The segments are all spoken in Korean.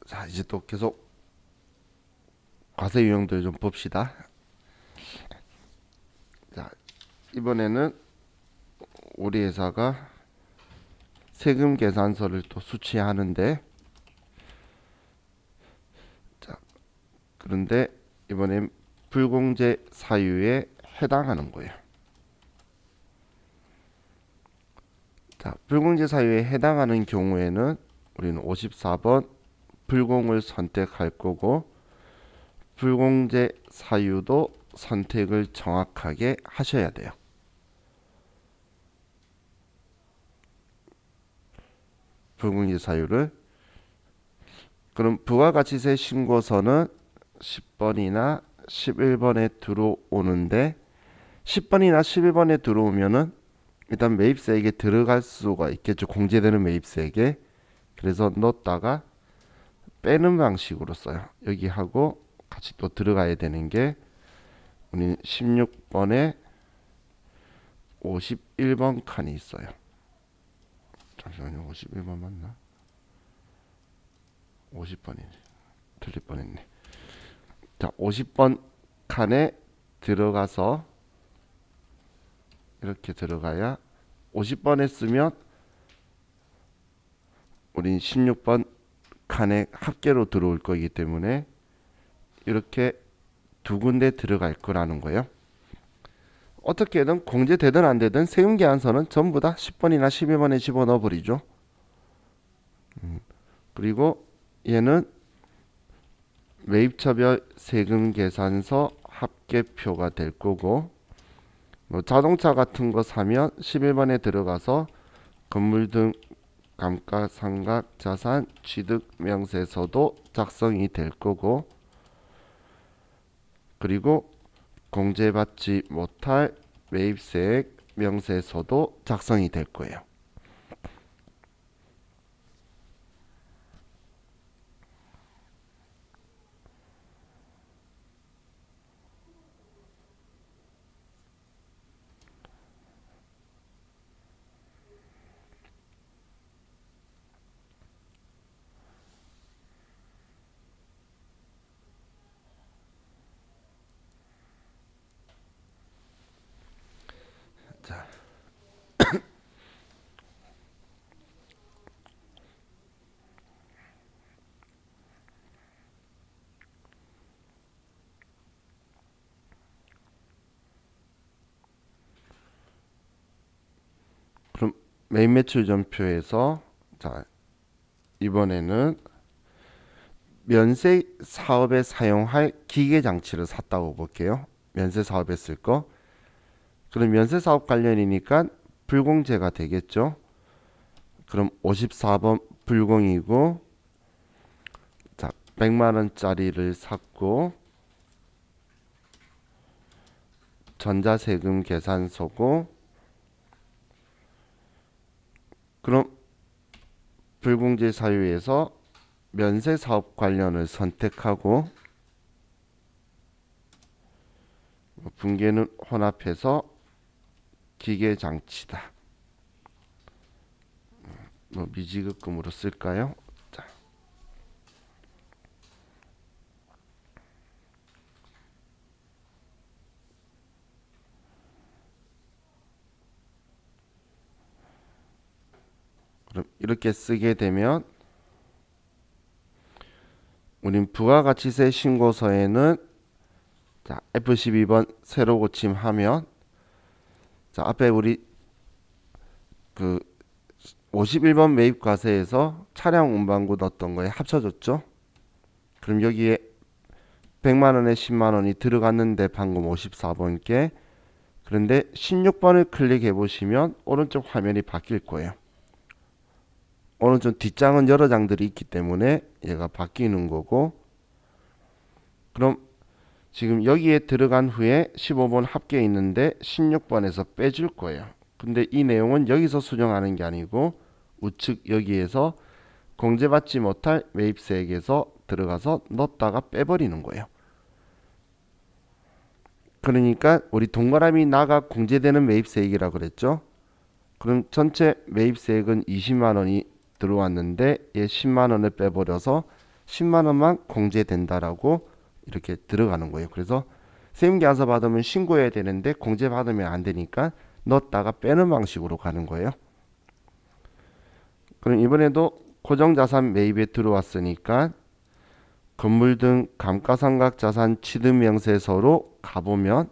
자, 이제 또 계속 과세 유형들 좀 봅시다. 자, 이번에는 우리 회사가 세금 계산서를 또 수취하는데, 자, 그런데 이번엔 불공제 사유에 해당하는 거예요. 자, 불공제 사유에 해당하는 경우에는 우리는 54번 불공을 선택할 거고, 불공제 사유도 선택을 정확하게 하셔야 돼요. 불공제 사유를. 그럼 부가가치세 신고서는 10번이나 11번에 들어오는데, 10번이나 11번에 들어오면은 일단 매입세액에 들어갈 수가 있겠죠. 공제되는 매입세액에. 그래서 넣었다가 빼는 방식으로 써요. 여기 하고 같이 또 들어가야 되는 게 우리 16번에 51번 칸이 있어요. 잠시만요. 51번 맞나? 50번이네. 틀릴 뻔했네. 자, 50번 칸에 들어가서 이렇게 들어가야 50번에 쓰면 우린 16번 칸에 합계로 들어올 거기 때문에 이렇게 두 군데 들어갈 거라는 거예요. 어떻게든 공제되든 안 되든 세금 계산서는 전부 다 10번이나 12번에 집어넣어 버리죠. 그리고 얘는 매입처별 세금 계산서 합계표가 될 거고, 뭐 자동차 같은 거 사면 11번에 들어가서 건물 등 감가상각 자산 취득 명세서도 작성이 될 거고, 그리고 공제받지 못할 매입세액 명세서도 작성이 될 거예요. 자, 그럼 매입 매출 전표에서, 자, 이번에는 면세 사업에 사용할 기계 장치를 샀다고 볼게요. 면세 사업에 쓸 거. 그럼 면세 사업 관련이니까 불공제가 되겠죠. 그럼 54번 불공이고, 자, 100만 원짜리를 샀고 전자세금 계산서고, 그럼 불공제 사유에서 면세 사업 관련을 선택하고 분계는 혼합해서 기계 장치다. 뭐 미지급금으로 쓸까요? 자, 그럼 이렇게 쓰게 되면 우린 부가가치세 신고서에는, 자, F12번 새로 고침하면, 자, 앞에 우리 그 51번 매입과세에서 차량 운반구 넣었던 거에 합쳐졌죠. 그럼 여기에 100만 원에 10만 원이 들어갔는데 방금 54번께, 그런데 16번을 클릭해 보시면 오른쪽 화면이 바뀔 거예요. 오른쪽 뒷장은 여러 장들이 있기 때문에 얘가 바뀌는 거고, 그럼 지금 여기에 들어간 후에 15번 합계 있는데 16번에서 빼줄 거예요. 근데 이 내용은 여기서 수정하는 게 아니고 우측 여기에서 공제받지 못할 매입세액에서 들어가서 넣었다가 빼버리는 거예요. 그러니까 우리 동그라미 나가 공제되는 매입세액이라고 그랬죠. 그럼 전체 매입세액은 20만 원이 들어왔는데 얘 10만 원을 빼버려서 10만 원만 공제된다라고 이렇게 들어가는 거예요. 그래서 세금계산서 받으면 신고해야 되는데 공제 받으면 안 되니까 넣었다가 빼는 방식으로 가는 거예요. 그럼 이번에도 고정자산 매입에 들어왔으니까 건물 등 감가상각자산 취득명세서로 가보면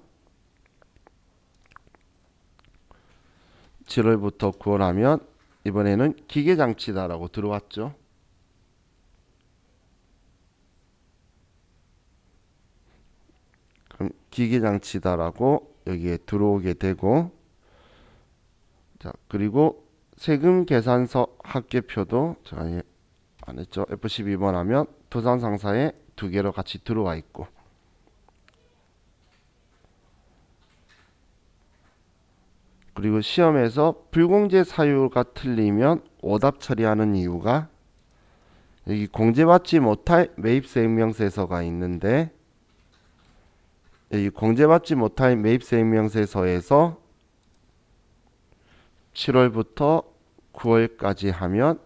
7월부터 9월 하면 이번에는 기계장치다라고 들어왔죠. 그럼 기계장치다라고 여기에 들어오게 되고, 자 그리고 세금 계산서 합계표도 제가 안 했죠. F12번 하면 도산상사에 두 개로 같이 들어와 있고, 그리고 시험에서 불공제 사유가 틀리면 오답 처리하는 이유가 여기 공제받지 못할 매입세액명세서가 있는데, 여기 공제받지 못할 매입세액명세서에서 7월부터 9월까지 하면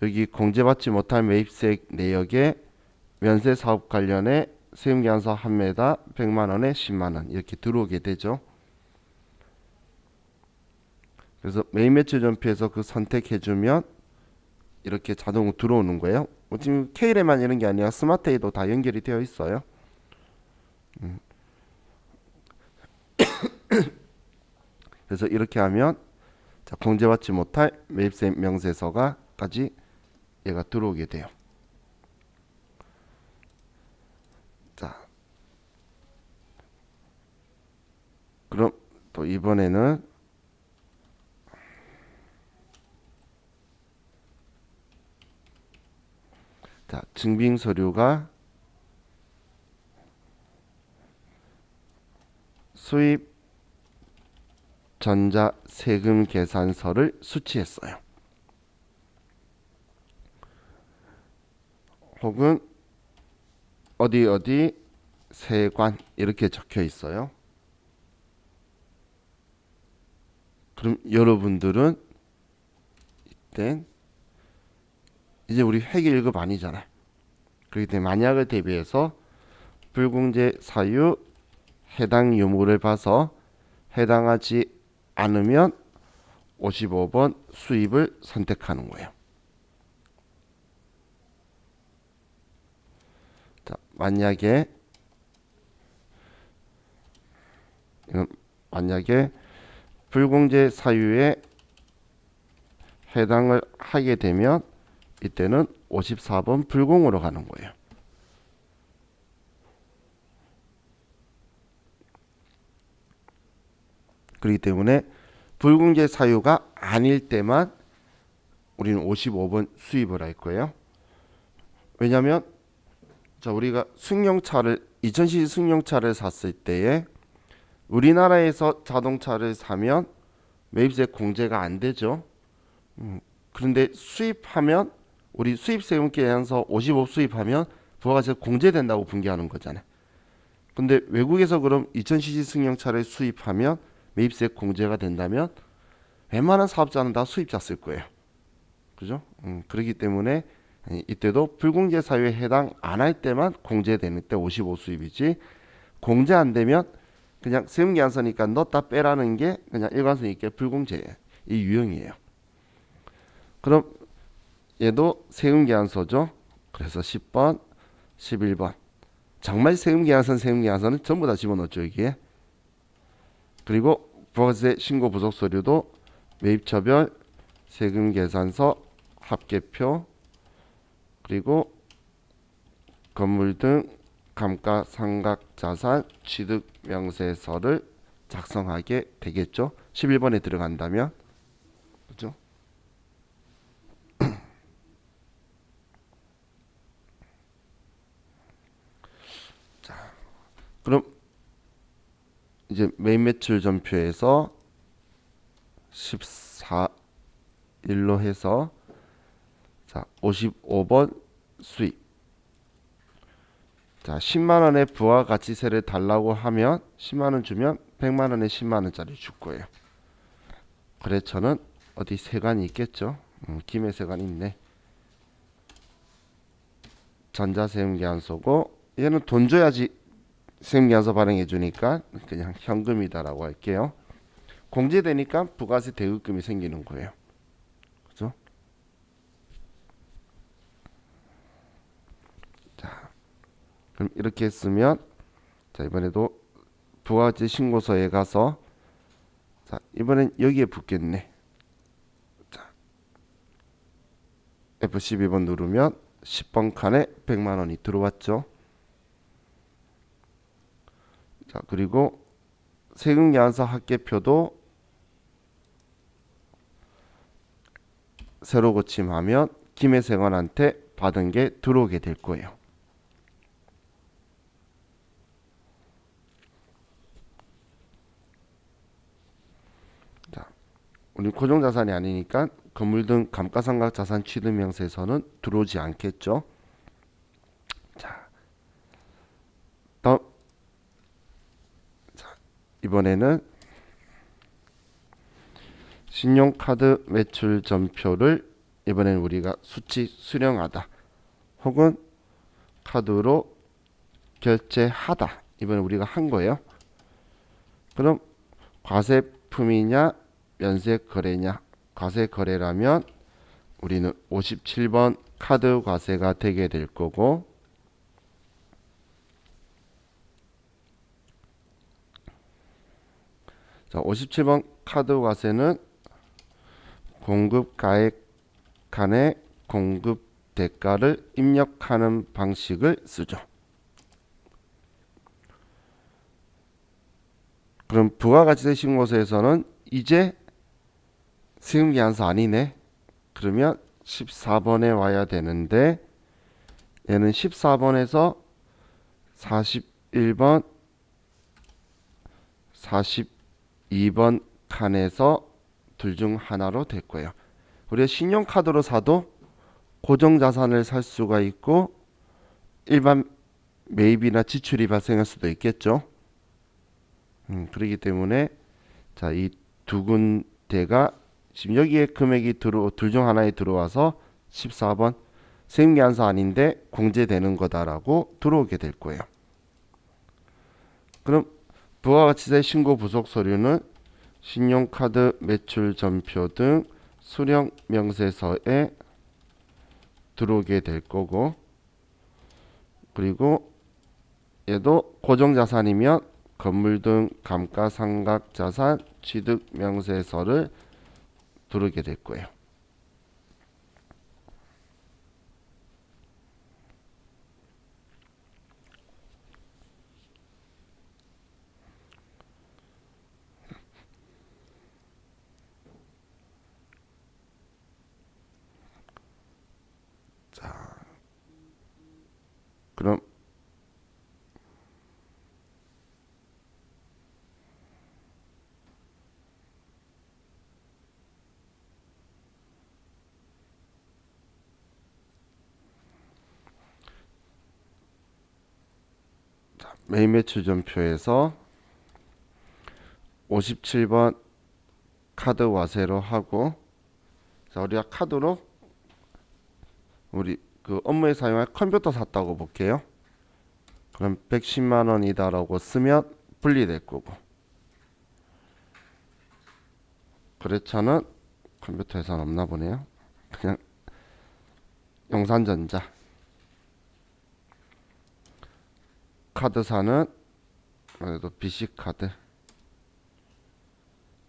여기 공제받지 못할 매입세액 내역에 면세사업 관련해 세금계산서 한 매당 100만원에 10만원 이렇게 들어오게 되죠. 그래서 매입매출전표에서 그 선택해주면 이렇게 자동으로 들어오는 거예요. 지금 K레만 이런 게 아니라 스마트에도 다 연결이 되어 있어요. 그래서 이렇게 하면 자, 공제받지 못할 매입세 명세서가까지 얘가 들어오게 돼요. 자, 그럼 또 이번에는 자, 증빙 서류가 수입 전자 세금 계산서를 수취했어요. 혹은 어디 어디 세관 이렇게 적혀 있어요. 그럼 여러분들은 이때 이제 우리 회계 1급 아니잖아요. 그렇기 때문에 만약을 대비해서 불공제 사유 해당 유무를 봐서 해당하지 않으면 55번 수입을 선택하는 거예요. 자, 만약에 불공제 사유에 해당을 하게 되면 이때는 54번 불공으로 가는 거예요. 그렇기 때문에 불공제 사유가 아닐 때만 우리는 55번 수입을 할 거예요. 왜냐하면 자, 우리가 승용차를 2000cc 승용차를 샀을 때에 우리나라에서 자동차를 사면 매입세 공제가 안 되죠. 그런데 수입하면 우리 수입세금 계산서 55 수입하면 부가가치가 공제된다고 분개하는 거잖아요. 근데 외국에서 그럼 2000cc 승용차를 수입하면 매입세 공제가 된다면 웬만한 사업자는 다 수입자 쓸 거예요. 그죠? 그렇기 때문에 이때도 불공제 사유에 해당 안 할 때만 공제되는 때 55 수입이지, 공제 안 되면 그냥 세금계산서니까 넣었다 빼라는 게 그냥 일관성 있게 불공제예요. 이 유형이에요. 그럼 얘도 세금계산서죠. 그래서 10번, 11번 정말 세금계산서는 전부 다 집어넣었죠 여기에. 그리고 부가세 신고 부속 서류도 매입처별 세금계산서 합계표 그리고 건물 등 감가상각자산 취득명세서를 작성하게 되겠죠. 11번에 들어간다면. 그죠? 자, 그럼 이제 매입매출 전표에서 14일로 해서 자 55번 수입. 자 10만원의 부가가치세를 달라고 하면 10만원 주면 100만원에 10만원짜리 줄 거예요. 거래처는 어디 세관이 있겠죠. 김해 세관이 있네. 전자세금계산서고 얘는 돈 줘야지 세금계산서 발행해 주니까 그냥 현금이다라고 할게요. 공제되니까 부가세 대급금이 생기는 거예요. 그죠? 자, 그럼 이렇게 했으면 자, 이번에도 부가세 신고서에 가서 자, 이번엔 여기에 붙겠네. 자, F12번 누르면 10번 칸에 100만 원이 들어왔죠. 자, 그리고 세금계산서 합계표도 새로 고침하면 김혜생원한테 받은 게 들어오게 될 거예요. 자, 우리 고정자산이 아니니까 건물 등 감가상각자산 취득명세서는 들어오지 않겠죠. 자, 다음 이번에는 신용카드 매출 전표를 이번에는 우리가 수치 수령하다 혹은 카드로 결제하다 이번에 우리가 한 거예요. 그럼 과세품이냐 면세 거래냐? 과세 거래라면 우리는 57번 카드 과세가 되게 될 거고 자, 57번 카드 과세는 공급가액 간의 공급 대가를 입력하는 방식을 쓰죠. 그럼 부가가치세 신고서에서는 이제 세금계산서 아니네. 그러면 14번에 와야 되는데 얘는 14번에서 41번, 42번 칸에서 둘 중 하나로 될 거예요. 우리가 신용카드로 사도 고정자산을 살 수가 있고 일반 매입이나 지출이 발생할 수도 있겠죠. 그렇기 때문에 자, 이 두 군데가 지금 여기에 금액이 둘 중 하나에 들어와서 14번 세금계산서 아닌데 공제되는 거다라고 들어오게 될 거예요. 그럼 부가가치세 신고 부속 서류는 신용카드 매출 전표 등 수령 명세서에 들어오게 될 거고 그리고 얘도 고정자산이면 건물 등 감가상각자산 취득 명세서를 들어오게 될 거예요. 자, 그럼 매입매출 전표에서 57번 카드 과세로 하고 자, 우리가 카드로 우리 그 업무에 사용할 컴퓨터 샀다고 볼게요. 그럼 110만 원이다라고 쓰면 분리될 거고 거래처는 컴퓨터에선 없나 보네요. 그냥 용산전자 카드사는 그래도 BC카드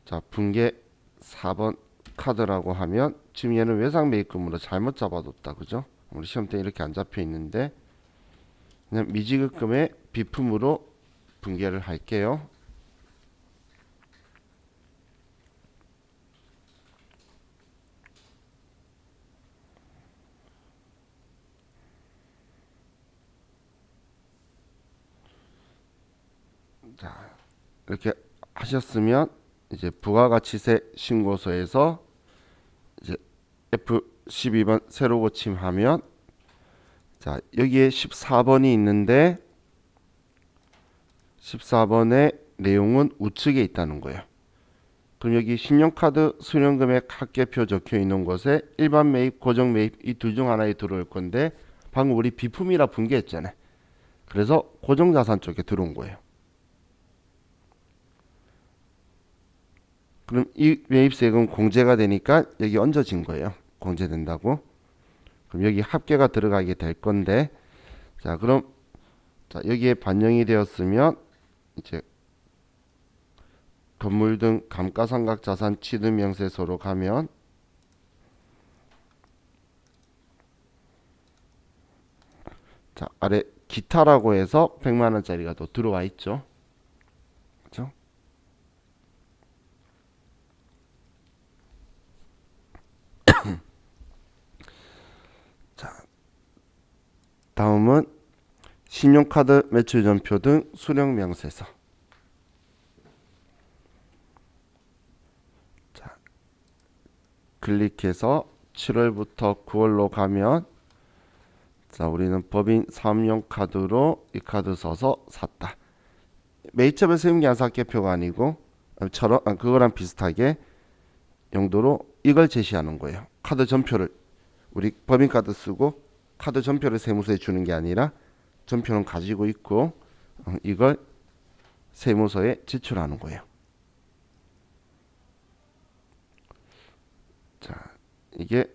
자 분계 4번 카드라고 하면 지금 얘는 외상 매입금으로 잘못 잡아뒀다 그죠? 우리 시험 때 이렇게 안 잡혀 있는데 그냥 미지급금의 비품으로 분계를 할게요. 자 이렇게 하셨으면 이제 부가가치세 신고서에서 이제 F12번 새로 고침하면 자 여기에 14번이 있는데 14번의 내용은 우측에 있다는 거예요. 그럼 여기 신용카드 수령금액 합계표 적혀 있는 곳에 일반 매입, 고정 매입 이 둘 중 하나에 들어올 건데 방금 우리 비품이라 분개했잖아요. 그래서 고정자산 쪽에 들어온 거예요. 그럼 이 매입세금 공제가 되니까 여기 얹어진 거예요. 공제된다고. 그럼 여기 합계가 들어가게 될 건데, 자, 그럼 자, 여기에 반영이 되었으면 이제 건물 등 감가상각 자산 취득 명세서로 가면 자, 아래 기타라고 해서 100만 원짜리가 또 들어와 있죠. 그렇죠? 자, 다음은 신용카드 매출전표 등 수령 명세서. 자, 클릭해서 7월부터 9월로 가면 자, 우리는 법인 사업용 카드로 이 카드 써서 샀다. 매입처별 세금계산서학계표가 아니고 그거랑 비슷하게 용도로 이걸 제시하는 거예요. 카드 전표를 우리 법인카드 쓰고 카드 전표를 세무서에 주는 게 아니라 전표는 가지고 있고 이걸 세무서에 제출하는 거예요. 자, 이게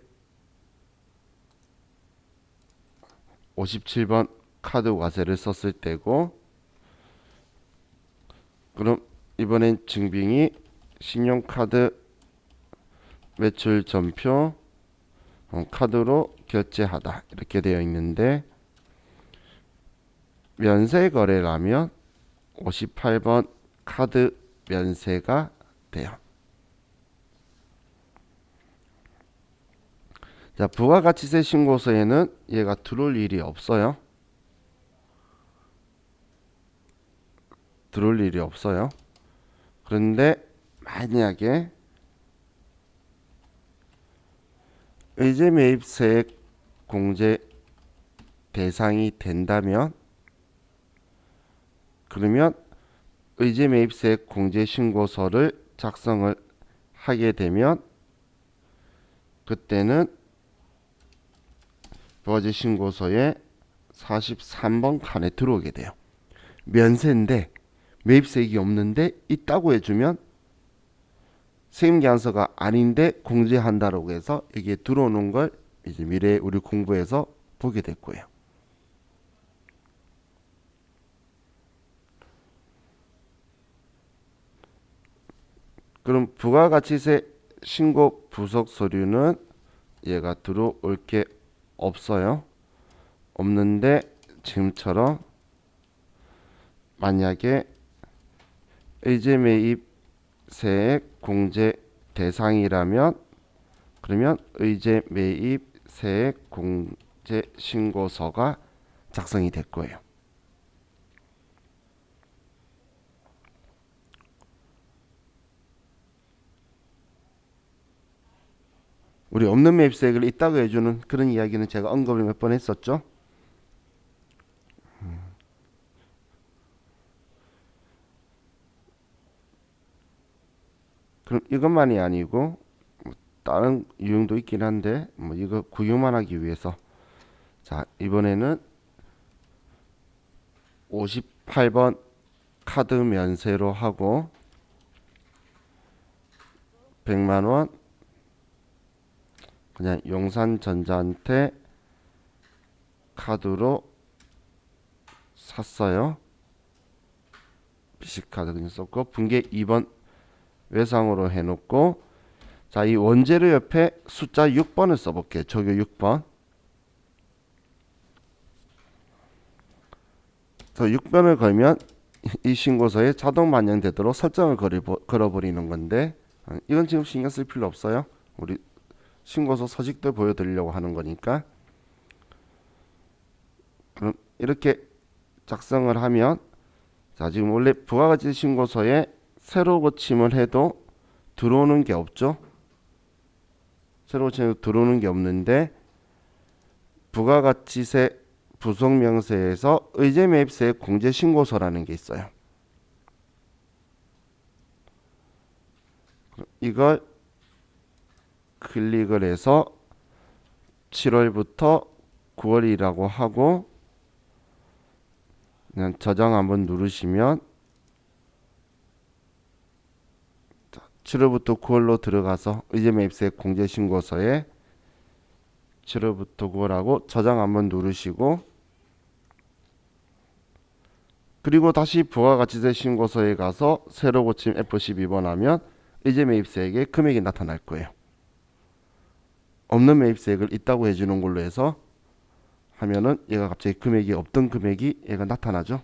57번 카드 과세를 썼을 때고, 그럼 이번엔 증빙이 신용카드 매출 전표 카드로 결제하다 이렇게 되어 있는데, 면세 거래라면 58번 카드 면세가 돼요. 자, 부가가치세 신고서에는 얘가 들어올 일이 없어요. 들어올 일이 없어요. 그런데 만약에 의제 매입세액 공제 대상이 된다면, 그러면 의제 매입세액 공제 신고서를 작성을 하게 되면 그때는 부가세 신고서에 43번 칸에 들어오게 돼요. 면세인데 매입세액이 없는데 있다고 해주면 세금계산서가 아닌데 공제한다라고 해서 여기에 들어오는 걸 이제 미래에 우리 공부해서 보게 될 거예요. 그럼 부가가치세 신고 부속 서류는 얘가 들어올 게 없어요. 없는데 지금처럼 만약에 의제 매입세액 공제 대상이라면 그러면 의제 매입세액 공제 신고서가 작성이 될 거예요. 우리 없는 매입세액을 있다고 해주는 그런 이야기는 제가 언급을 몇 번 했었죠. 그럼 이것만이 아니고 다른 유형도 있긴 한데 이거 구경만 하기 위해서 자, 이번에는 58번 카드 면세로 하고 100만원 그냥 용산전자한테 카드로 샀어요. BC카드 그냥 썼고 분계 2번 외상으로 해놓고, 자, 이 원재료 옆에 숫자 6번을 써볼게요. 적요 6번. 저 6번을 걸면 이 신고서에 자동 반영되도록 설정을 걸어버리는 건데 이건 지금 신경 쓸 필요 없어요. 우리 신고서 서식도 보여드리려고 하는 거니까. 그럼 이렇게 작성을 하면 자, 지금 원래 부가가치 신고서에 새로 고침을 해도 들어오는 게 없죠. 새로 고침해도 들어오는 게 없는데 부가가치세 부속명세에서 의제 매입세액 공제 신고서라는 게 있어요. 이걸 클릭을 해서 7월부터 9월이라고 하고 그냥 저장 한번 누르시면 7월부터 9월로 들어가서 의제매입세 공제신고서에 7월부터 9월하고 저장 한번 누르시고 그리고 다시 부가가치세 신고서에 가서 새로 고침 F12번 하면 의제매입세액의 금액이 나타날 거예요. 없는 매입세액을 있다고 해주는 걸로 해서 하면은 얘가 갑자기 금액이 없던 금액이 얘가 나타나죠.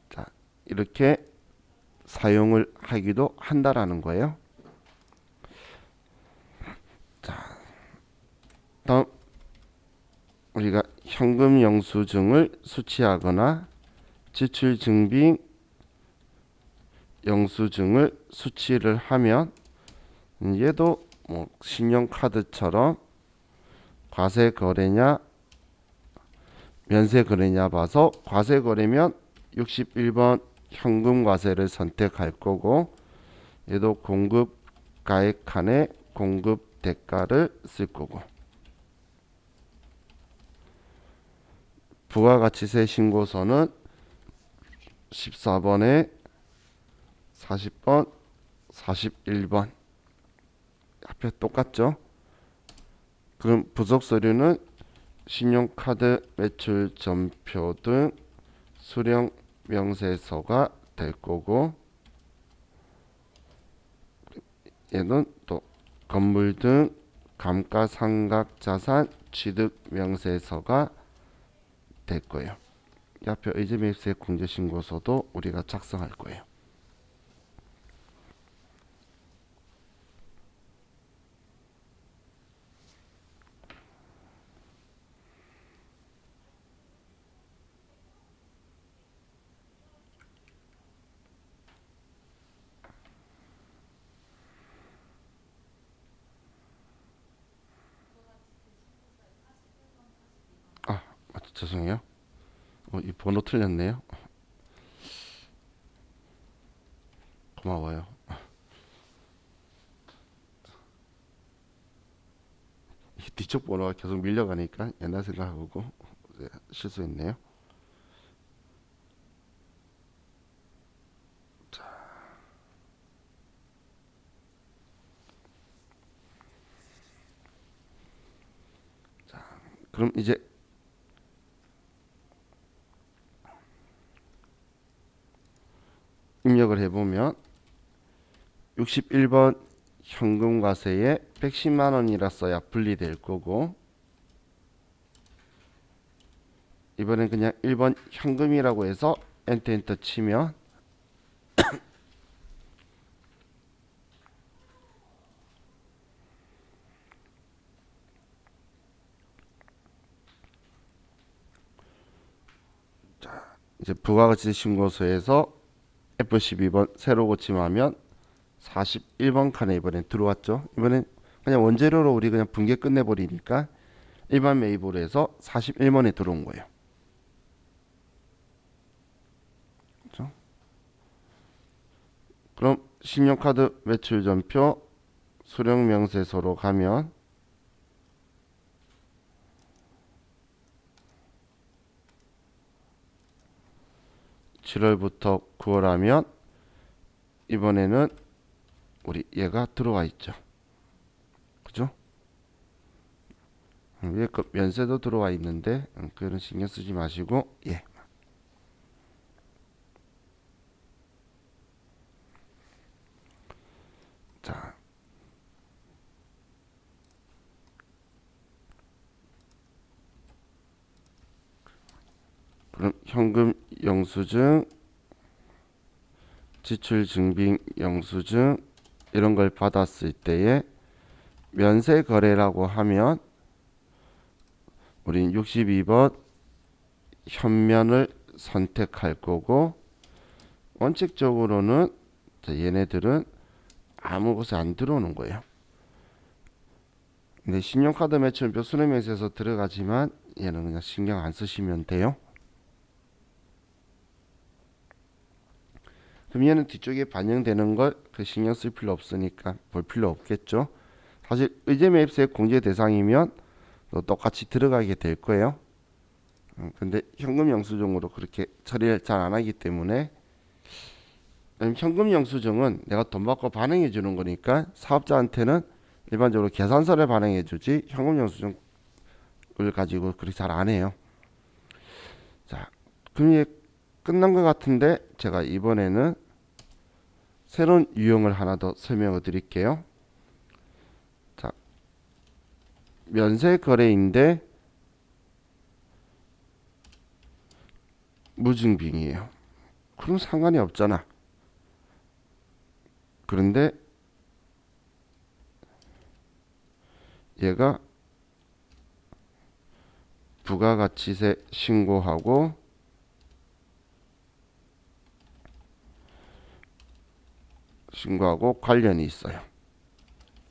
자, 이렇게 사용을 하기도 한다라는 거예요. 자, 다음 우리가 현금 영수증을 수취하거나 지출 증빙 영수증을 수취를 하면 얘도 뭐 신용카드처럼 과세 거래냐 면세 거래냐 봐서 과세 거래면 61번 현금 과세를 선택할 거고 얘도 공급 가액 칸에 공급 대가를 쓸 거고 부가가치세 신고서는 14번에 40번 41번 앞에 똑같죠. 그럼 부속 서류는 신용카드 매출 전표 등 수령 명세서가 될 거고 얘는 또 건물 등 감가상각자산 취득 명세서가 될 거예요. 이 앞에 의제매입세 공제신고서도 우리가 작성할 거예요. 죄송해요. 이 번호 틀렸네요. 고마워요. 이 뒤쪽 번호가 계속 밀려가니까 옛날 생각하고 실수했네요. 그럼 이제 입력을 해보면 61번 현금과세에 110만 원이라 써야 분리될 거고 이번엔 그냥 1번 현금이라고 해서 엔터 치면 이제 부가가치 신고서에서 F12번 새로 고침하면 41번 칸에 이번엔 들어왔죠. 이번엔 그냥 원재료로 우리 그냥 분계 끝내버리니까 일반 매입으로 해서 41번에 들어온 거예요. 그렇죠? 그럼 신용카드 매출 전표 수령 명세서로 가면 (7월부터 9월) 하면 이번에는 우리 얘가 들어와 있죠. 그죠? 위에 그 면세도 들어와 있는데 그런 신경 쓰지 마시고 예. 자, 그럼 현금 영수증, 지출 증빙 영수증 이런 걸 받았을 때에 면세 거래라고 하면 우린 62번 현면을 선택할 거고 원칙적으로는 얘네들은 아무 곳에 안 들어오는 거예요. 근데 신용카드 매출표 순회명세에서 들어가지만 얘는 그냥 신경 안 쓰시면 돼요. 그럼 얘는 뒤쪽에 반영되는 걸 그 신경 쓸 필요 없으니까 볼 필요 없겠죠. 사실 의제매입세 공제 대상이면 또 똑같이 들어가게 될 거예요. 근데 현금 영수증으로 그렇게 처리를 잘 안 하기 때문에, 현금 영수증은 내가 돈 받고 반영해 주는 거니까 사업자한테는 일반적으로 계산서를 반영해 주지 현금 영수증을 가지고 그렇게 잘 안 해요. 자, 그럼 이게 끝난 것 같은데 제가 이번에는 새로운 유형을 하나 더 설명을 드릴게요. 자, 면세 거래인데 무증빙이에요. 그럼 상관이 없잖아. 그런데 얘가 부가가치세 신고하고 관련이 있어요.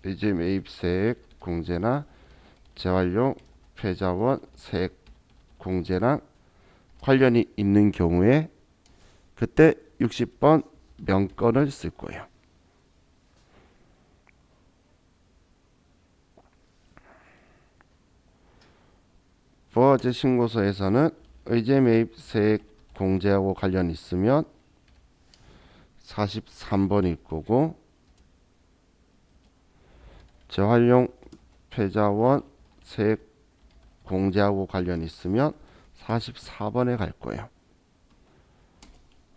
이제 매입세액 공제나 재활용 패자원 세액 공제랑 관련이 있는 경우에 그때 60번 명건을 쓸 거예요. 부가가치 신고서에서는 의제 매입세액 공제하고 관련 있으면 43번일 거고, 재활용 패자원 세액 공제하고 관련 있으면 44번에 갈 거예요.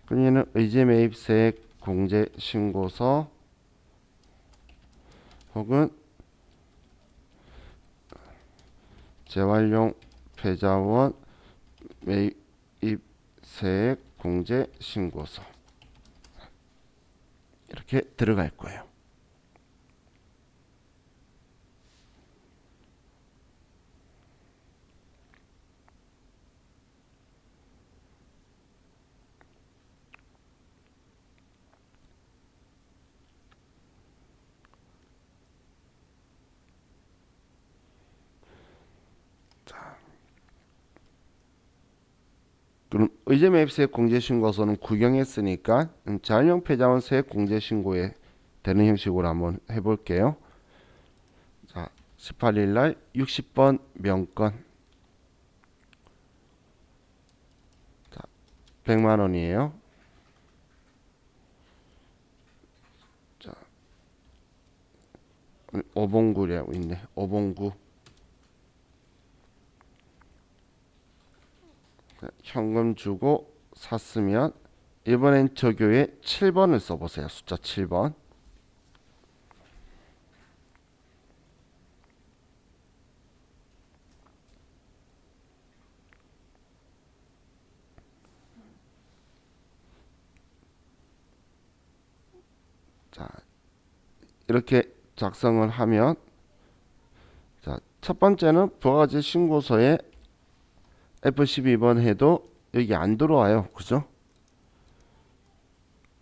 그럼 얘는 의제 매입세액 공제 신고서 혹은 재활용 패자원 매입세액 공제 신고서 이렇게 들어갈 거예요. 그럼 의제매입세액 공제신고서는 구경했으니까 재활용 패자원 세액 공제신고에 되는 형식으로 한번 해볼게요. 자, 18일 날 60번 명건. 자, 100만 원이에요. 자, 5봉구라고 있네. 5봉구. 현금 주고 샀으면 이번엔 저교에 7번을 써보세요. 숫자 7번. 자, 이렇게 작성을 하면, 자, 첫 번째는 부가가치 신고서에 F12번 해도 여기 안 들어와요. 그죠?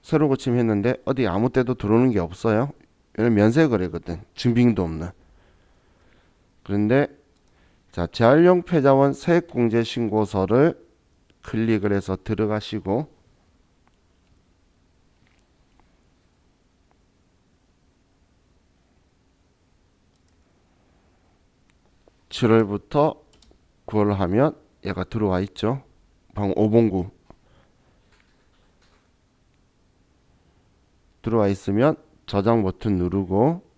새로 고침했는데 어디 아무 때도 들어오는 게 없어요. 얘는 면세거래거든. 증빙도 없는. 그런데 자, 재활용 패자원 세액공제 신고서를 클릭을 해서 들어가시고, (7월부터) (9월) 하면 얘가 들어와 있죠. 방금 5봉구 들어와 있으면 저장 버튼 누르고,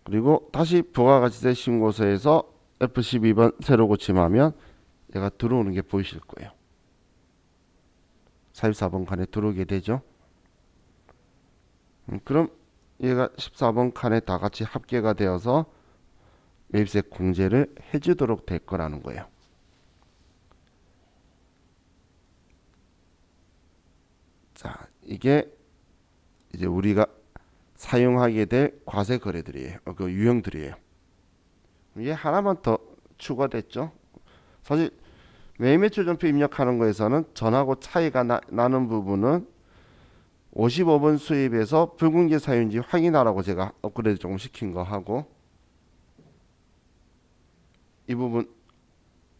그리고 다시 부가가치세 신고서에서 F12번 새로 고침하면 얘가 들어오는 게 보이실 거예요. 44번 칸에 들어오게 되죠. 그럼 얘가 14번 칸에 다 같이 합계가 되어서 매입세 공제를 해주도록 될 거라는 거예요. 자, 이게 이제 우리가 사용하게 될 과세 거래들이에요. 그 유형들이에요. 이게 하나만 더 추가됐죠. 사실 매입매출 전표 입력하는 거에서는 전하고 차이가 나는 부분은 55번 수입에서 불공제 사유인지 확인하라고 제가 업그레이드 조금 시킨 거 하고, 이 부분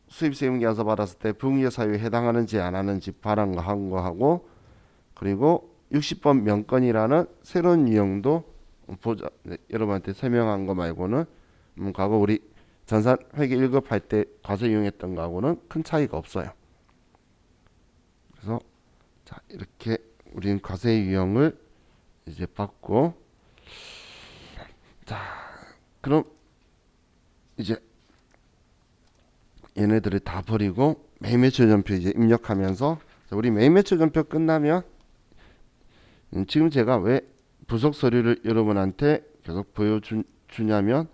수입세무계약서 받았을 때 불공제 사유에 해당하는지 안 하는지 바란 거 한 거 하고, 그리고 60번 명건이라는 새로운 유형도 보자. 네, 여러분한테 설명한 거 말고는 과거 우리 전산 회계 1급 할 때 과세 이용했던 거하고는 큰 차이가 없어요. 그래서 자, 이렇게 우리는 과세 유형을 이제 받고, 자, 그럼 이제 얘네들을 다 버리고 매매처 전표 이제 입력하면서, 우리 매매처 전표 끝나면 지금 제가 왜 부속 서류를 여러분한테 계속 보여주냐면,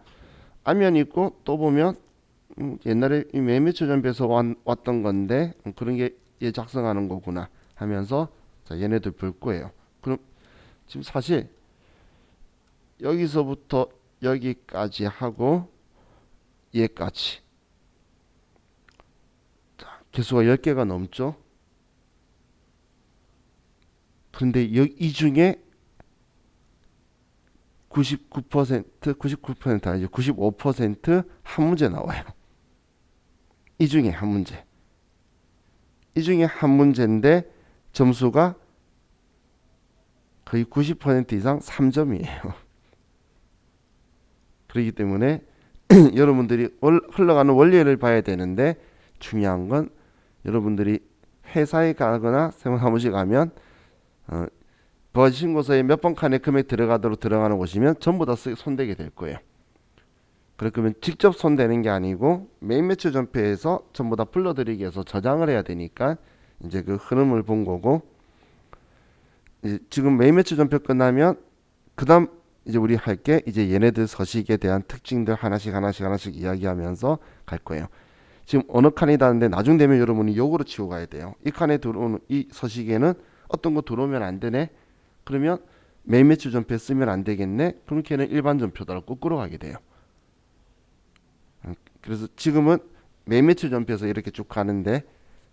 안면 있고 또 보면 옛날에 이 매매처 전표에서 왔던 건데 그런 게 얘 작성하는 거구나 하면서, 자, 얘네들 볼 거예요. 그럼 지금 사실 여기서부터 여기까지 하고 얘까지, 자, 개수가 10개가 넘죠. 그런데 이 중에 99% 아니죠. 95% 한 문제 나와요. 이 중에 한 문제. 이 중에 한 문제인데 점수가 거의 90% 이상 3점이에요. 그렇기 때문에 여러분들이 흘러가는 원리를 봐야 되는데, 중요한 건 여러분들이 회사에 가거나 세무사무실 가면 부가세 신고서에 몇 번 칸에 금액 들어가도록 들어가는 곳이면 전부 다 손대게 될 거예요. 그러면 직접 손대는 게 아니고 매매처 전표에서 전부 다 불러들이기 위해서 저장을 해야 되니까 이제 그 흐름을 본 거고, 이제 지금 매매처 전표 끝나면 그 다음 이제 우리 할 게 이제 얘네들 서식에 대한 특징들 하나씩 이야기하면서 갈 거예요. 지금 어느 칸이다 하는데 나중 되면 여러분이 요거로 치고 가야 돼요. 이 칸에 들어오는 이 서식에는 어떤 거 들어오면 안 되네. 그러면 매매처 전표 쓰면 안 되겠네. 그럼 걔는 일반 전표다라고 거꾸로 가게 돼요. 그래서 지금은 매매처 전표에서 이렇게 쭉 가는데,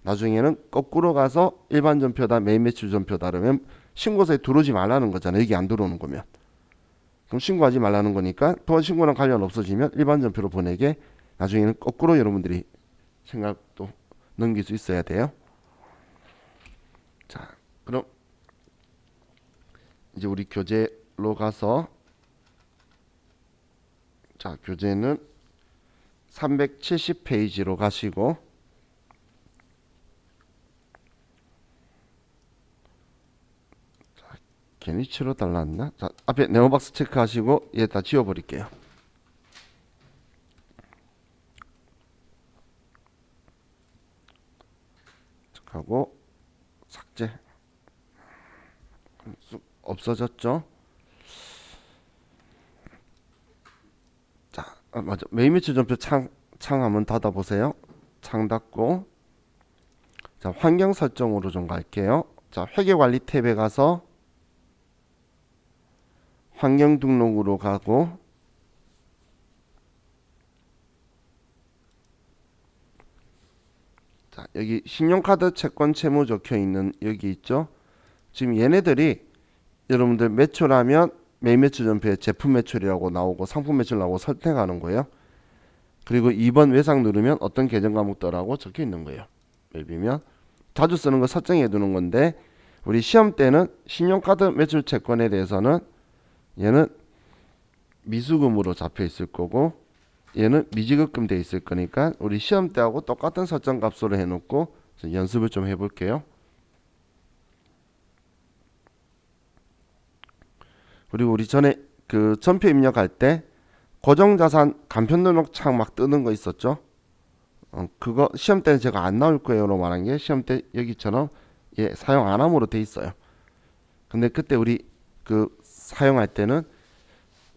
나중에는 거꾸로 가서 일반 전표다 매매처 전표다 그러면 신고서에 들어오지 말라는 거잖아요. 여기 안 들어오는 거면. 그럼 신고하지 말라는 거니까 더 신고랑 관련 없어지면 일반 전표로 보내게, 나중에는 거꾸로 여러분들이 생각도 넘길 수 있어야 돼요. 자, 그럼 이제 우리 교재로 가서, 자, 교재는 370페이지로 가시고, 자, 괜히 치러 달랐나? 자, 앞에 네모박스 체크하시고 얘 다 지워버릴게요. 하고 삭제. 없어졌죠? 자, 맞아. 매매처 전표 창 한번 닫아 보세요. 창 닫고, 자, 환경 설정으로 좀 갈게요. 자, 회계관리 탭에 가서 환경 등록으로 가고, 자, 여기 신용카드 채권 채무 적혀 있는 여기 있죠. 지금 얘네들이 여러분들 매출하면 매매처 전표에 제품 매출이라고 나오고 상품 매출 나오고 선택하는 거예요. 그리고 2번 외상 누르면 어떤 계정 과목더라고 적혀 있는 거예요. 맵이면 자주 쓰는 거 설정해 두는 건데, 우리 시험 때는 신용카드 매출 채권에 대해서는 얘는 미수금으로 잡혀 있을 거고 얘는 미지급금 돼 있을 거니까 우리 시험 때하고 똑같은 설정 값으로 해놓고 연습을 좀 해볼게요. 그리고 우리 전에 그 전표 입력할 때 고정자산 간편 등록 창 막 뜨는 거 있었죠. 그거 시험 때는 제가 안 나올 거예요로 말한 게, 시험 때 여기처럼 예, 사용 안 함으로 돼 있어요. 근데 그때 우리 그 사용할 때는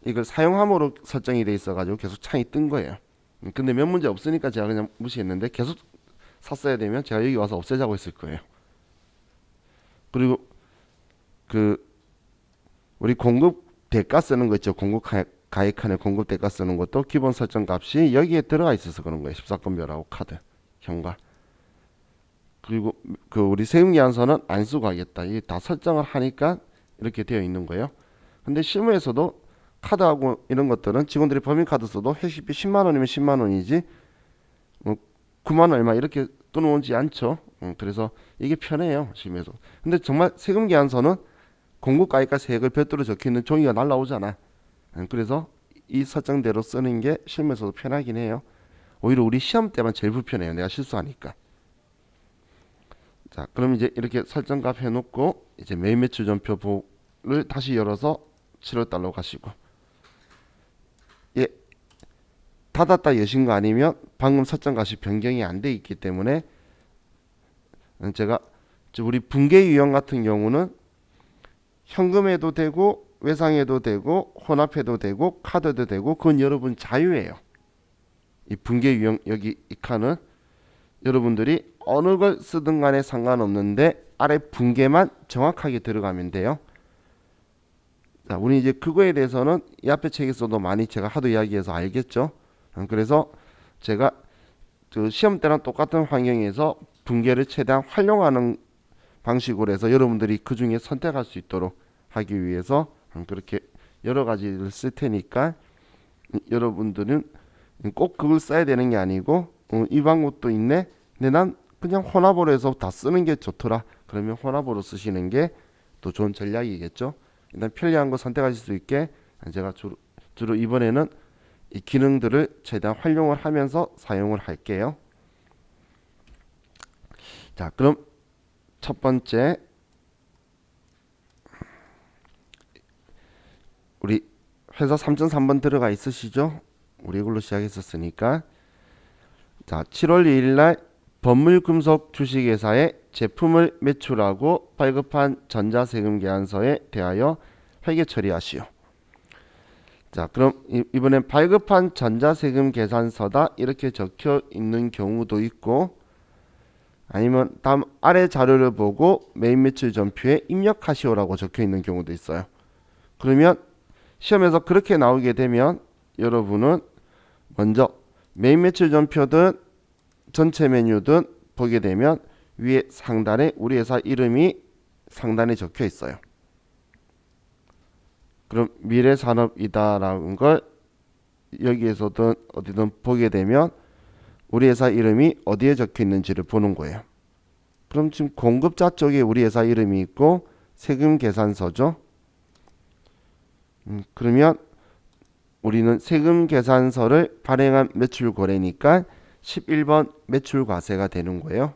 이걸 사용함으로 설정이 돼 있어 가지고 계속 창이 뜬 거예요. 근데 몇 문제 없으니까 제가 그냥 무시했는데, 계속 샀어야 되면 제가 여기 와서 없애자고 했을 거예요. 그리고 그 우리 공급 대가 쓰는 거 있죠. 공급 가입칸에 공급 대가 쓰는 것도 기본 설정 값이 여기에 들어가 있어서 그런 거예요. 14건별하고 카드 현가. 그리고 그 우리 세금계산서는 안 쓰고 하겠다. 이게 다 설정을 하니까 이렇게 되어 있는 거예요. 근데 실무에서도 카드하고 이런 것들은 직원들이 법인카드 써도 회식비 10만 원이면 10만 원이지 뭐 9만 원 얼마 이렇게 떠놓지 않죠. 그래서 이게 편해요. 실무에서. 근데 정말 세금 계산서는 공고가액과 세액을 별도로 적혀있는 종이가 날라오잖아. 그래서 이 설정대로 쓰는 게 실무에서도 편하긴 해요. 오히려 우리 시험 때만 제일 불편해요. 내가 실수하니까. 자, 그럼 이제 이렇게 설정값 해놓고 이제 매일 매출 전표를 다시 열어서 7월달로 가시고, 예, 닫았다 여신 거 아니면 방금 설정값이 변경이 안 돼 있기 때문에 제가 우리 분계 유형 같은 경우는 현금에도 되고 외상해도 되고 혼합해도 되고 카드도 되고 그건 여러분 자유예요. 이 분계 유형 여기 이 칸은 여러분들이 어느 걸 쓰든 간에 상관없는데 아래 분계만 정확하게 들어가면 돼요. 자, 우리 이제 그거에 대해서는 이 앞에 책에서도 많이 제가 하도 이야기해서 알겠죠. 그래서 제가 그 시험 때랑 똑같은 환경에서 분계를 최대한 활용하는 방식으로 해서 여러분들이 그 중에 선택할 수 있도록 하기 위해서 그렇게 여러 가지를 쓸 테니까 여러분들은 꼭 그걸 써야 되는 게 아니고 이 방법도 있네. 근데 난 그냥 혼합으로 해서 다 쓰는 게 좋더라. 그러면 혼합으로 쓰시는 게 또 좋은 전략이겠죠. 일단 편리한 거 선택하실 수 있게 제가 주로 이번에는 이 기능들을 최대한 활용을 하면서 사용을 할게요. 자, 그럼 첫 번째 우리 회사 3.3번 들어가 있으시죠? 우리 이걸로 시작했었으니까. 자, 7월 2일 날 법물금속 주식회사에 제품을 매출하고 발급한 전자세금 계산서에 대하여 회계 처리하시오. 자, 그럼 이번엔 발급한 전자세금 계산서다 이렇게 적혀 있는 경우도 있고, 아니면 다음 아래 자료를 보고 매입 매출 전표에 입력하시오라고 적혀 있는 경우도 있어요. 그러면 시험에서 그렇게 나오게 되면 여러분은 먼저 매입 매출 전표든 전체 메뉴든 보게 되면 위에 상단에 우리 회사 이름이 상단에 적혀 있어요. 그럼 미래산업이다라는 걸 여기에서든 어디든 보게 되면 우리 회사 이름이 어디에 적혀 있는지를 보는 거예요. 그럼 지금 공급자 쪽에 우리 회사 이름이 있고 세금 계산서죠. 그러면 우리는 세금 계산서를 발행한 매출 거래니까 11번 매출 과세가 되는 거예요.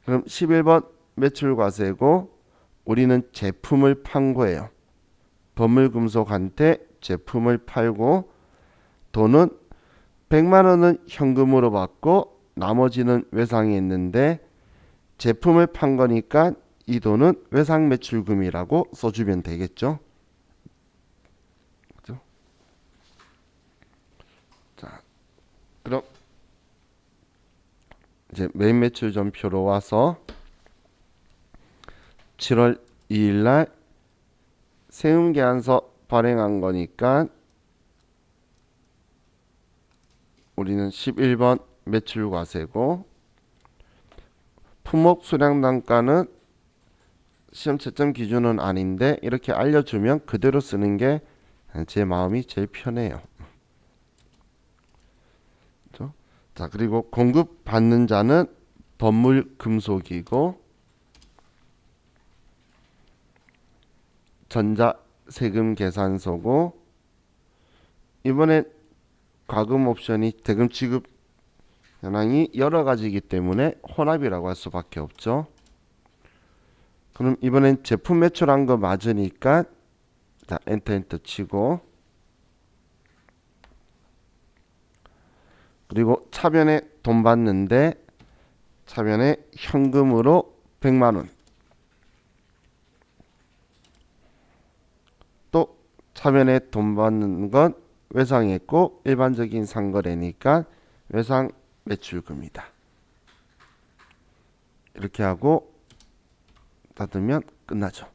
그럼 11번 매출 과세고 우리는 제품을 판 거예요. 법물금속한테 제품을 팔고 돈은 100만 원은 현금으로 받고 나머지는 외상했는데 제품을 판 거니까 이 돈은 외상 매출금이라고 써주면 되겠죠. 그죠? 자, 그럼 이제 매입 매출 전표로 와서 7월 2일 날 세금 계산서 발행한 거니까 우리는 11번 매출 과세고 품목 수량 단가는 시험 채점 기준은 아닌데 이렇게 알려주면 그대로 쓰는 게 제 마음이 제일 편해요. 그렇죠? 자, 그리고 공급 받는 자는 법물 금속이고 전자 세금 계산서고 이번에 과금 옵션이 대금 지급 현황이 여러 가지이기 때문에 혼합이라고 할 수밖에 없죠. 그럼 이번엔 제품 매출한 거 맞으니까 자, 엔터 치고 그리고 차변에 돈 받는데 차변에 현금으로 100만 원 또 차변에 돈 받는 건 외상했고 일반적인 상거래니까 외상 매출금이다. 이렇게 하고 닫으면 끝나죠.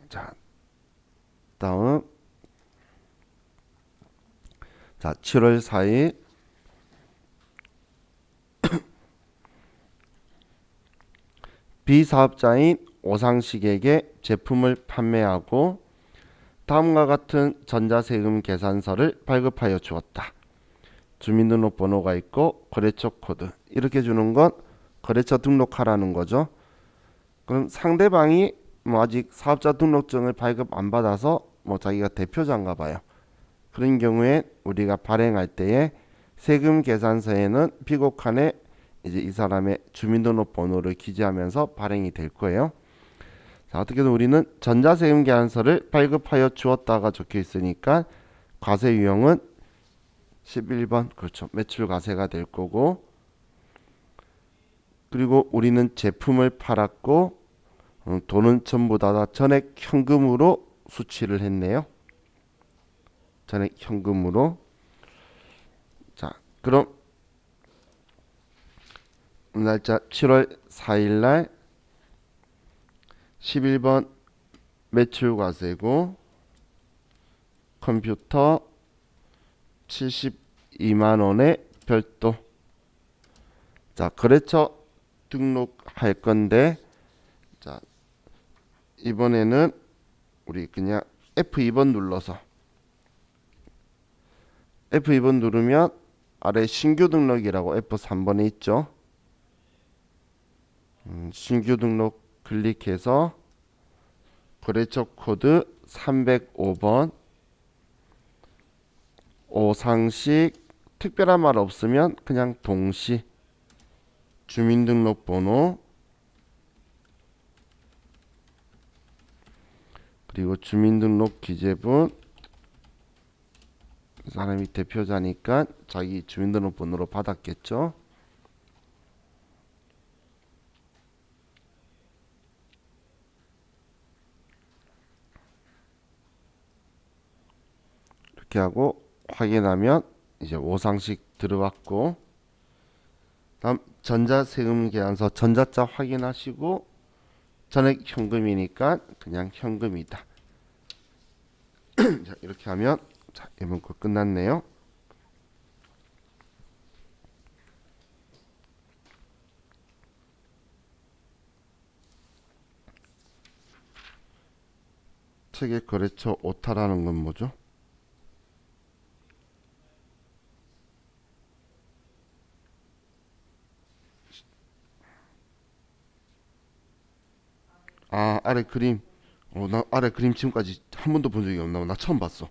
자, 다음. 자, 7월 4일 B사업자인 오상식에게 제품을 판매하고 다음과 같은 전자세금 계산서를 발급하여 주었다. 주민등록번호가 있고 거래처 코드 이렇게 주는 건 거래처 등록하라는 거죠. 그럼 상대방이 뭐 아직 사업자 등록증을 발급 안 받아서 뭐 자기가 대표자인가 봐요. 그런 경우에 우리가 발행할 때에 세금 계산서에는 비곡칸에 이제 이 사람의 주민등록번호를 기재하면서 발행이 될 거예요. 자, 어떻게든 우리는 전자세금 계산서를 발급하여 주었다가 적혀 있으니까 과세 유형은 11번 그렇죠. 매출 과세가 될 거고, 그리고 우리는 제품을 팔았고 돈은 전부 다 전액 현금으로 수취를 했네요. 전액 현금으로. 자, 그럼 날짜 7월 4일 날 11번 매출 과세고 컴퓨터 72만 원의 별도. 자, 거래처 등록할 건데, 자, 이번에는 우리 그냥 F2번 눌러서 F2번 누르면 아래 신규 등록이라고 F3번에 있죠. 신규 등록 클릭해서 거래처 코드 305번 오상식, 특별한 말 없으면 그냥 동시, 주민등록번호 그리고 주민등록 기재분, 그 사람이 대표자니까 자기 주민등록번호로 받았겠죠. 이렇게 하고 확인하면 이제 오상식 들어왔고, 다음 전자세금 계산서 전자자 확인하시고 전액 현금이니까 그냥 현금이다. 자, 이렇게 하면 자, 이 문구 끝났네요. 책의 거래처 오타라는 건 뭐죠? 아, 아래 그림. 나 아래 그림 지금까지 한 번도 본 적이 없나 봐. 나 처음 봤어.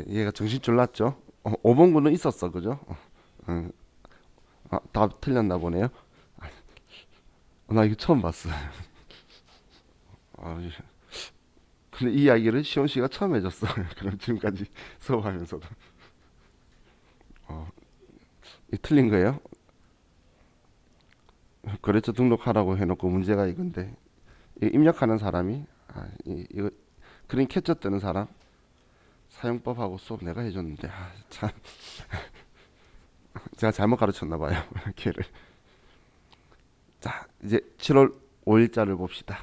얘가 정신줄 났죠? 5번구는 있었어, 그죠? 아, 다 틀렸나 보네요. 나 이거 처음 봤어. 아, 근데 이 이야기를 시원 씨가 처음 해줬어. 그럼 지금까지 수업하면서도. 어, 이 틀린 거예요? 거래처 등록하라고 해놓고 문제가 이건데, 이 입력하는 사람이, 이거 그림 캡처 뜨는 사람, 사용법하고 수업 내가 해줬는데, 참. 제가 잘못 가르쳤나 봐요. 걔를. 자, 이제 7월 5일자를 봅시다.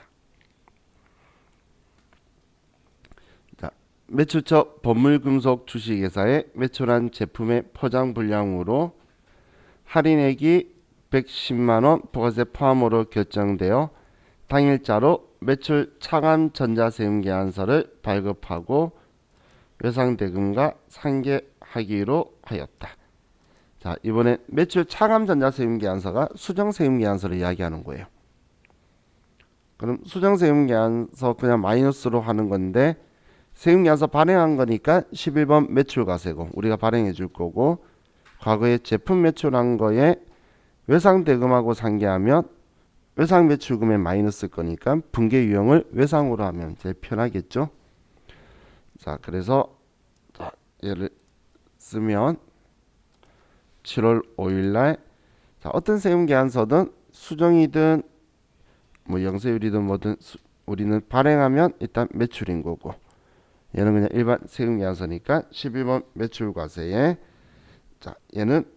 자, 매출처 법물금속 주식회사에 매출한 제품의 포장 분량으로 할인액이 110만원 부가세 포함으로 결정되어 당일자로 매출 차감 전자세금 계산서를 발급하고 외상대금과 상계하기로 하였다. 자, 이번에 매출 차감 전자세금 계산서가 수정세금 계산서를 이야기하는 거예요. 그럼 수정세금 계산서 그냥 마이너스로 하는 건데, 세금 계산서 발행한 거니까 11번 매출과세고 우리가 발행해 줄 거고, 과거에 제품 매출한 거에 외상대금하고 상계하면 외상 매출금에 마이너스 거니까 분계 유형을 외상으로 하면 제일 편하겠죠. 자, 그래서 자, 얘를 쓰면 7월 5일날 어떤 세금 계산서든 수정이든 뭐 영세율이든 뭐든 우리는 발행하면 일단 매출인 거고, 얘는 그냥 일반 세금 계산서니까 11번 매출과세에, 자, 얘는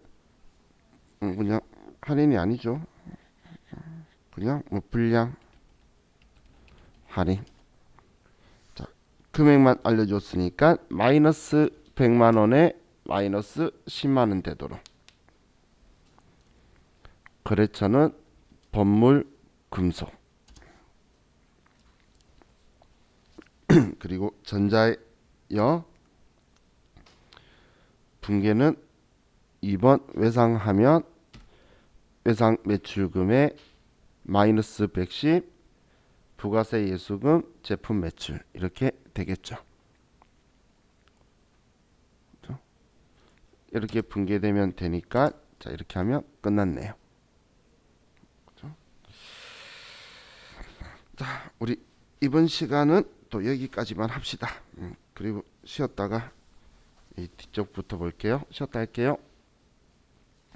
그냥 할인이 아니죠. 그냥 뭐 불량 할인. 자, 금액만 알려줬으니까 마이너스 100만 원에 마이너스 10만 원 되도록. 거래처는 법물 금속. 그리고 전자여 분계는 2번 외상하면 외상 매출금의 마이너스 110 부가세 예수금 제품 매출 이렇게 되겠죠. 이렇게 분계되면 되니까 자 이렇게 하면 끝났네요. 자 우리 이번 시간은 또 여기까지만 합시다. 그리고 쉬었다가 이 뒤쪽부터 볼게요. 쉬었다 할게요.